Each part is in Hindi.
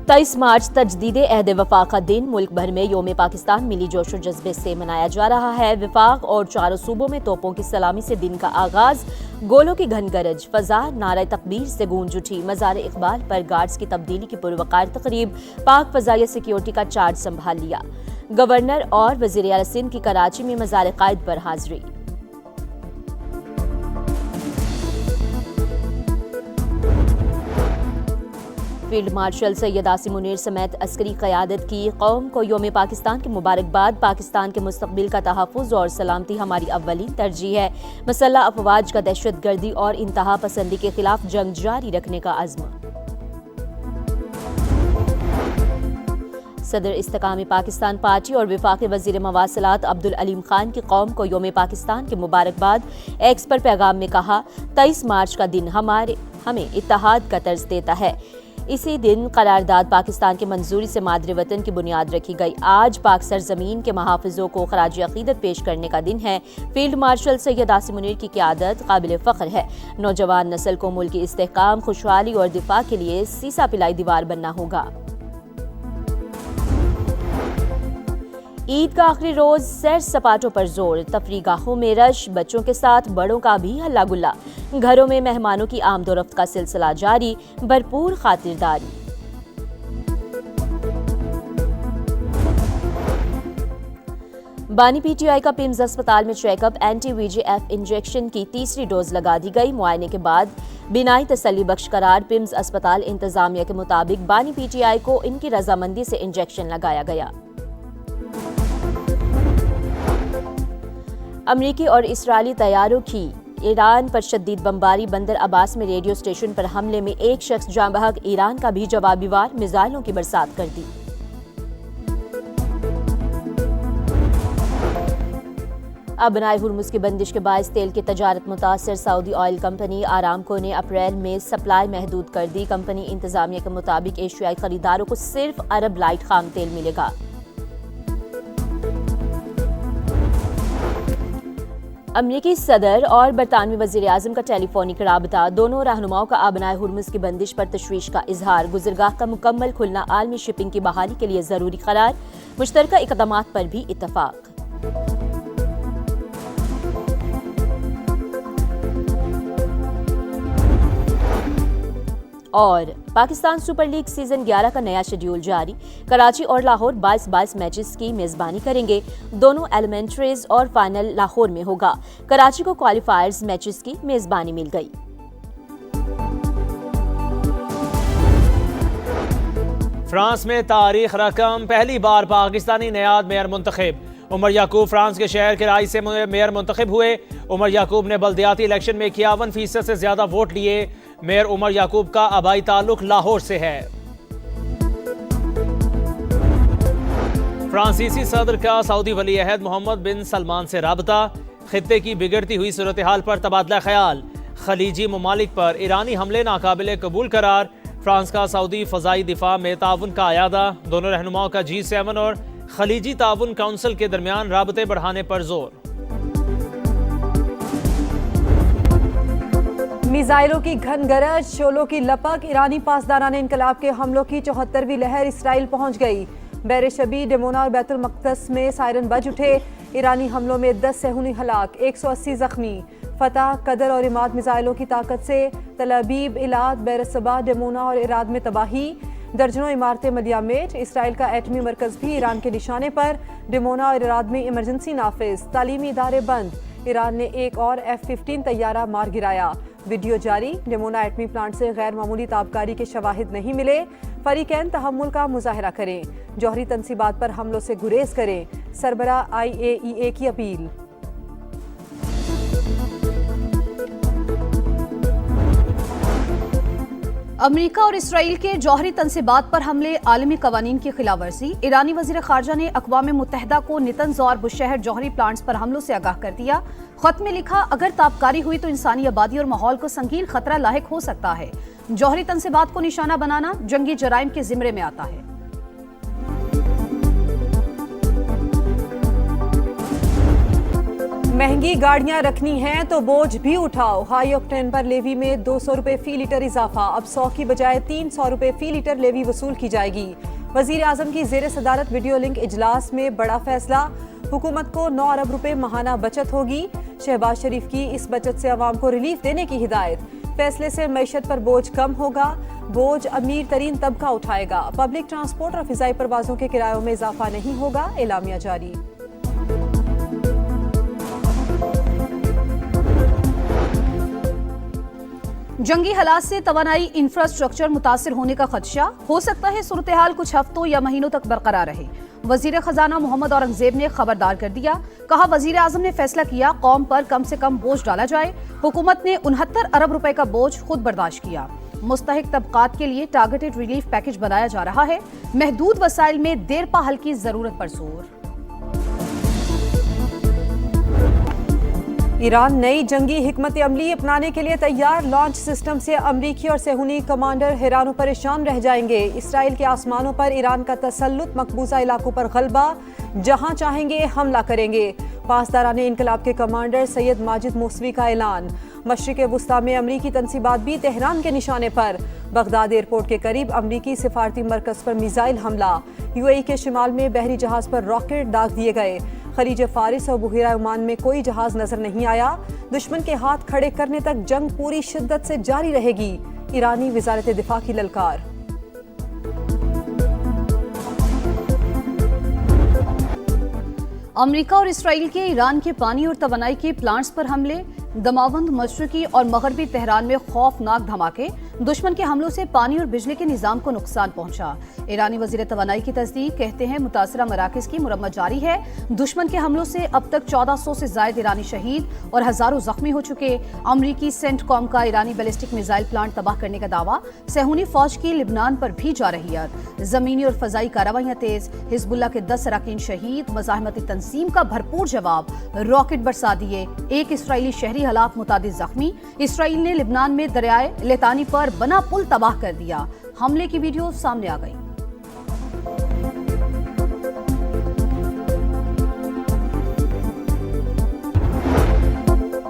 23 मार्च तजदीदे अहद वफाक का दिन मुल्क भर में योम पाकिस्तान मिली जोशो जज्बे से मनाया जा रहा है। वफाक और चारों सूबों में तोपों की सलामी से दिन का आगाज, गोलों की घन गरज, फजा नारे तकबीर से गूंज उठी। मजार इकबाल पर गार्ड्स की तब्दीली की पुरवकार तकरीब, पाक फजाइया सिक्योरिटी का चार्ज संभाल लिया। गवर्नर और वजीर आला सिंध की कराची में मजार कायद पर हाजिरी। फील्ड मार्शल सैयद आसिम मुनीर समेत अस्करी क़यादत की कौम को योम पाकिस्तान की मुबारकबाद। पाकिस्तान के मुस्तक़बिल का तहफ़्फ़ुज़ और सलामती हमारी अव्वलीन तरजीह है। मसल्ह अफ़वाज का दहशतगर्दी और इंतहा पसंदी के खिलाफ जंग जारी रखने का अज़्म। सदर इस्तेकाम पाकिस्तान पार्टी और वफाकी वज़ीर मवासलात अब्दुल अलीम खान की कौम को योम पाकिस्तान की मुबारकबाद। एक्स पर पैगाम में कहा, 23 मार्च का दिन हमें इत्तेहाद का तर्ज देता है। इसी दिन करारदाद पाकिस्तान की मंजूरी से मादरे वतन की बुनियाद रखी गई। आज पाक सरजमीन के महाफिजों को खराज अकीदत पेश करने का दिन है। फील्ड मार्शल सैयद आसिम मुनीर की क़यादत काबिल फ़ख्र है। नौजवान नस्ल को मुल्क की इस्तेहकाम, खुशहाली और दिफा के लिए सीसा पिलाई दीवार बनना होगा। ईद का आखिरी रोज सैर सपाटों पर जोर, तफरीगाहों में रश, बच्चों के साथ बड़ों का भी हल्ला गुल्ला। घरों में मेहमानों की आमदोरफ्त का सिलसिला जारी, भरपूर खातिरदारी। बानी पीटीआई का पिम्स अस्पताल में चेकअप, एंटी VGF इंजेक्शन की तीसरी डोज लगा दी गई। मुआयने के बाद बिनाई तसल्ली बख्श करार। पिम्स अस्पताल इंतजामिया के मुताबिक बानी पीटीआई को इनकी रजामंदी से इंजेक्शन लगाया गया। अमरीकी और इसराइली तैयारों की ईरान पर शदीद बमबारी। बंदर अब्बास में रेडियो स्टेशन पर हमले में एक शख्स जाँ बहक। ईरान का भी जवाबी वार, मिसाइलों की बरसात कर दी। अब बनाए हुर्मुज़ की बंदिश के बायस तेल की तजारत मुतासर। सऊदी ऑयल कंपनी आरामको ने अप्रैल में सप्लाई महदूद कर दी। कंपनी इंतजामिया के मुताबिक एशियाई खरीदारों को सिर्फ अरब लाइट खाम तेल मिलेगा। अमरीकी सदर और बरतानवी वज़ीर आज़म का टेलीफोनिक राबता। दोनों रहनुमाओं का आबनाए हुर्मुज़ की बंदिश पर तशवीश का इजहार। गुज़रगाह का मुकम्मल खुलना आलमी शिपिंग की बहाली के लिए ज़रूरी करार। मुश्तरका इक़दामात पर भी इत्तफ़ाक़। और पाकिस्तान सुपर लीग सीजन 11 का नया शेड्यूल जारी। कराची और लाहौर 22 मैचेस की मेजबानी करेंगे। दोनों एलिमेंट्रीज और फाइनल लाहौर में होगा। कराची को क्वालिफायर्स मैचेस की मेजबानी मिल गई। फ्रांस में तारीख रकम, पहली बार पाकिस्तानी नयाद मेयर मुंतखब। उमर याकूब फ्रांस के शहर के राय से मेयर मुंतखब हुए। उमर याकूब ने बल्दियाती इलेक्शन में 51% से ज्यादा वोट लिए। मेयर उमर याकूब का आबाई ताल्लुक लाहौर से है। फ्रांसीसी सदर का सऊदी वली अहद मोहम्मद बिन सलमान से राबता। खित्ते की बिगड़ती हुई सूरत हाल पर तबादला ख्याल। खलीजी ममालिक पर ईरानी हमले नाकाबिले कबूल करार। फ्रांस का सऊदी फजाई दिफा में ताउन का आयादा। दोनों रहनुमाओं का G7 और खलीजी ताउन काउंसिल के दरमियान राबते बढ़ाने पर जोर। मिसाइलों की घन गरज, शोलों की लपक। ईरानी पासदारान इनकलाब के हमलों की 74वीं लहर इसराइल पहुंच गई। बैर-ए-शबी, डेमोना और बैतुल मक़दस में सायरन बज उठे। ईरानी हमलों में 10 सेहूनी हलाक, 180 जख्मी। फतह, कदर और इमाद मिसाइलों की ताकत से तल अबीब, इलाद, बैर-ए-सबा, डेमोना और इराद में तबाही। दर्जनों इमारतें मलियामेट। इसराइल का एटमी मरकज भी ईरान के निशाने पर। डेमोना और इराद में इमरजेंसी नाफिज। तालीमी इदारे बंद। ईरान ने एक और F-15 तैयारा मार गिराया। वीडियो जारी। डेमोना एटमी प्लांट से गैर मामूली ताबकारी के शवाहिद नहीं मिले। फरीकैन तहम्मुल का मुजाहरा करें। जौहरी तनसीबात पर हमलों से गुरेज करें। सरबरा IAEA की अपील। अमेरिका और इसराइल के जौहरी तनसीबात पर हमले, आलमी कवानीन की खिलाफ वर्जी। ईरानी वजीर खारजा ने अक़वाम मुत्तहिदा को नितंज और बुशहर जौहरी प्लांट्स पर हमलों से आगाह कर दिया। खत में लिखा, अगर ताबकारी हुई तो इंसानी आबादी और माहौल को संगीन खतरा लाहिक हो सकता है। जौहरी तनसीबात को निशाना बनाना जंगी जराइम के जिम्मे में आता है। महंगी गाड़ियां रखनी हैं तो बोझ भी उठाओ। हाई ऑक्टेन पर लेवी में 200 रुपए फी लीटर इजाफा, अब 100 की बजाय 300 रुपए फी लीटर लेवी वसूल की जाएगी। वजीर आजम की जेर सदारत वीडियो लिंक इजलास में बड़ा फैसला, हुकूमत को 9 अरब रुपए माहाना बचत होगी। शहबाज शरीफ की इस बचत से अवाम को रिलीफ देने की हिदायत। फैसले से मईशत पर बोझ कम होगा, बोझ अमीर तरीन तबका उठाएगा। पब्लिक ट्रांसपोर्ट और फिजाई परवाजों के किरायों में इजाफा नहीं होगा, एलामिया जारी। जंगी हालात से तवानाई इंफ्रास्ट्रक्चर मुतासिर होने का खदशा, हो सकता है सूरत हाल कुछ हफ्तों या महीनों तक बरकरार रहे। वजीर खजाना मोहम्मद औरंगजेब ने खबरदार कर दिया, कहा वजीर आजम ने फैसला किया कौम पर कम से कम बोझ डाला जाए। हुकूमत ने 69 अरब रुपए का बोझ खुद बर्दाश्त किया। मुस्तहिक तबकात के लिए टारगेटेड रिलीफ पैकेज बनाया जा रहा है। महदूद वसाइल में देरपा हल की जरूरत पर जोर। ईरान नई जंगी हिकमत अमली अपनाने के लिए तैयार, लॉन्च सिस्टम से अमरीकी और सेहूनी कमांडर हैरान परेशान रह जाएंगे। इसराइल के आसमानों पर ईरान का तसल्लुत, मकबूजा इलाकों पर गलबा, जहां चाहेंगे हमला करेंगे। पासदाराने इनकलाब के कमांडर सैयद माजिद मौसवी का ऐलान। मशरिक वुस्ता में अमरीकी तनसीबात भी तेहरान के निशाने पर। बगदाद एयरपोर्ट के करीब अमरीकी सिफारती मरकज पर मिसाइल हमला। यूएई के शिमाल में बहरी जहाज पर रॉकेट दाग दिए गए। खलीज फारिस और बुहिरा ओमान में कोई जहाज नजर नहीं आया। दुश्मन के हाथ खड़े करने तक जंग पूरी शिद्दत से जारी रहेगी, ईरानी वजारत दिफा की ललकार। अमेरिका और इसराइल के ईरान के पानी और तवानाई के प्लांट्स पर हमले, दमावंद मशरकी और मगरबी तेहरान में खौफनाक धमाके। दुश्मन के हमलों से पानी और बिजली के निजाम को नुकसान पहुंचा। ईरानी वजीर तवानाई की तस्दीक, कहते हैं मुतासरा मराकज की मुरम्मत जारी है। दुश्मन के हमलों से अब तक 1400 से जायद ईरानी शहीद और हजारों जख्मी हो चुके। अमरीकी सेंटकॉम का ईरानी बैलिस्टिक मिसाइल प्लांट तबाह करने का दावा। सेहूनी फौज की लिबनान पर भी जा रही है। जमीनी और फजाई कार्रवाइयां तेज, हिजबुल्ला के 10 अरकान शहीद। मज़ाहमती तंजीम का भरपूर जवाब, रॉकेट बरसा दिए। एक इसराइली शहरी हलाक, मुतादिद जख्मी। इसराइल ने लिबनान में दरियाए लितानी पर बना पुल तबाह कर दिया। हमले की वीडियो सामने आ गई।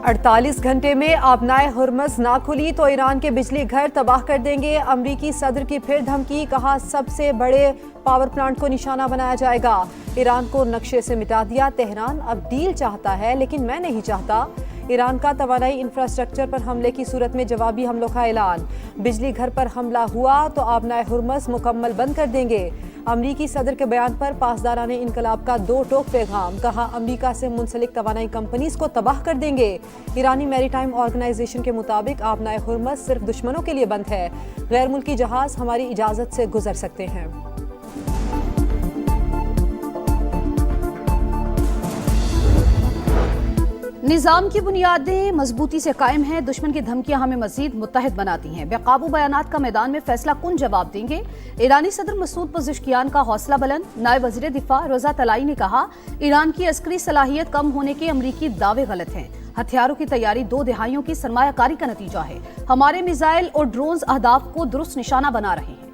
अड़तालीस घंटे में आबनाए हुर्मज़ ना खुली तो ईरान के बिजली घर तबाह कर देंगे। अमरीकी सदर की फिर धमकी, कहा सबसे बड़े पावर प्लांट को निशाना बनाया जाएगा। ईरान को नक्शे से मिटा दिया। तेहरान अब डील चाहता है लेकिन मैं नहीं चाहता। ईरान का तवानाई इंफ्रास्ट्रक्चर पर हमले की सूरत में जवाबी हमलों का ऐलान। बिजली घर पर हमला हुआ तो आबनाए हुर्मज़ मुकम्मल बंद कर देंगे। अमरीकी सदर के बयान पर पासदाराने इनकलाब का 2 टोक पैगाम, कहा अमरीका से मुंसलिक तवानाई कंपनीज को तबाह कर देंगे। ईरानी मैरीटाइम ऑर्गेनाइजेशन के मुताबिक आबनाए हुर्मज़ सिर्फ दुश्मनों के लिए बंद है। गैर मुल्की जहाज हमारी इजाज़त से गुजर सकते हैं। निजाम की बुनियादें मजबूती से कायम हैं। दुश्मन की धमकियां हमें मजीद मुत्तहिद बनाती हैं। बेकाबू बयानात का मैदान में फैसला कुन जवाब देंगे। ईरानी सदर मसूद पज़ेश्कियान का हौसला बुलंद। नायब वज़ीर दिफा रज़ा तलाई ने कहा, ईरान की अस्करी सलाहियत कम होने के अमरीकी दावे गलत हैं। हथियारों की तैयारी 2 दहाइयों की सरमायाकारी का नतीजा है। हमारे मिसाइल और ड्रोन्स अहदाफ को दुरुस्त निशाना बना रहे हैं।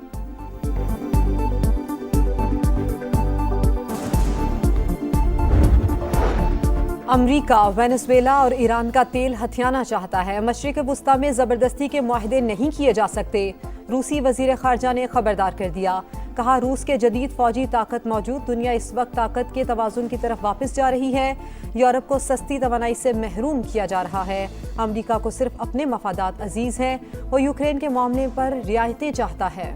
अमरीका वेनेजुएला और ईरान का तेल हथियाना चाहता है। मशरिक वुस्ता में जबरदस्ती के मुआहदे नहीं किए जा सकते। रूसी वजीर खारजा ने खबरदार कर दिया, कहा रूस के जदीद फौजी ताकत मौजूद दुनिया इस वक्त ताकत के तवाजुन की तरफ वापस जा रही है। यूरोप को सस्ती तवानाई से महरूम किया जा रहा है। अमरीका को सिर्फ अपने मफादात अजीज हैं। वो यूक्रेन के मामले पर रियायतें चाहता है।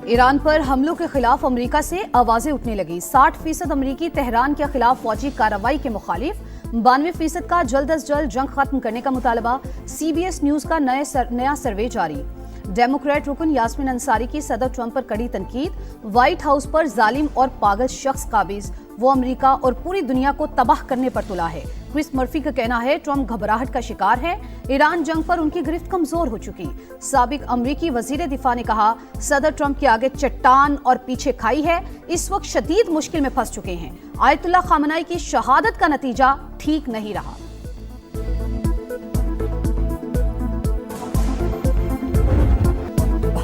ईरान पर हमलों के खिलाफ अमेरिका से आवाजें उठने लगी। 60% अमरीकी तेहरान के खिलाफ फौजी कार्रवाई के मुखालिफ। 92% का जल्द अज जल्द जंग खत्म करने का मुतालबा। CBS न्यूज का नया सर्वे जारी। डेमोक्रेट रुकन यास्मीन अंसारी की सदर ट्रंप पर कड़ी तनकीद। व्हाइट हाउस पर जालिम और पागल शख्स काबिज, वो अमेरिका और पूरी दुनिया को तबाह करने पर तुला है। क्रिस मर्फी का कहना है ट्रंप घबराहट का शिकार है। ईरान जंग पर उनकी गिरफ्त कमजोर हो चुकी। साबिक अमरीकी वजीर दिफा ने कहा, सदर ट्रंप के आगे चट्टान और पीछे खाई है। इस वक्त शदीद मुश्किल में फंस चुके हैं। आयतुल्लाह खामनाई की शहादत का नतीजा ठीक नहीं रहा।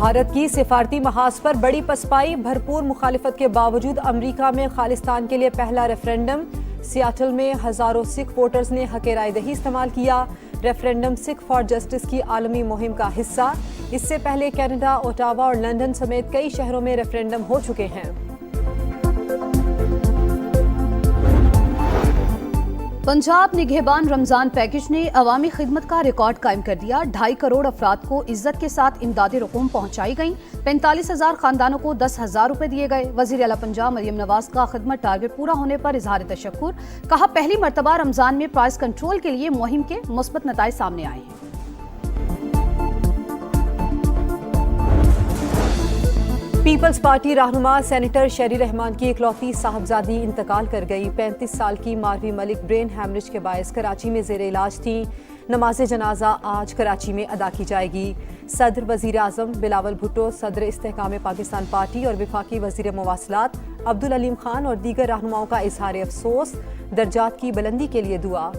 भारत की सिफारती महाज पर बड़ी पसपाई, भरपूर मुखालिफत के बावजूद अमरीका में खालिस्तान के लिए पहला रेफरेंडम। सियाटल में हजारों सिख वोटर्स ने हक़ राय दही इस्तेमाल किया। रेफरेंडम सिख फॉर जस्टिस की आलमी मुहिम का हिस्सा। इससे पहले कनाडा, ओटावा और लंदन समेत कई शहरों में रेफरेंडम हो चुके हैं। पंजाब निगहबान रमजान पैकेज ने अवामी खिदमत का रिकॉर्ड कायम कर दिया। 2.5 करोड़ अफराद को इज्जत के साथ इमदादी रकूम पहुंचाई गई। 45,000 खानदानों को 10,000 रुपए दिए गए। वजीर आला पंजाब मरियम नवाज का खिदमत टारगेट पूरा होने पर इजहार तशक्कुर। कहा, पहली मरतबा रमजान में प्राइस कंट्रोल के लिए मुहिम के मुस्बत नताइज सामने आए हैं। पीपल्स पार्टी रहनुमा सेनेटर शेरी रहमान की इकलौती साहबजादी इंतकाल कर गई। 35 साल की मारवी मलिक ब्रेन हैमरेज के बायस कराची में जेर इलाज थी। नमाज जनाजा आज कराची में अदा की जाएगी। सदर वजीर आजम बिलावल भुट्टो, सदर इस्तेहकाम पाकिस्तान पार्टी और वफाकी वजीर मवासलात अब्दुल अलीम खान और दीगर रहनुमाओं का इजहार अफसोस। दर्जात की बुलंदी के लिए दुआ।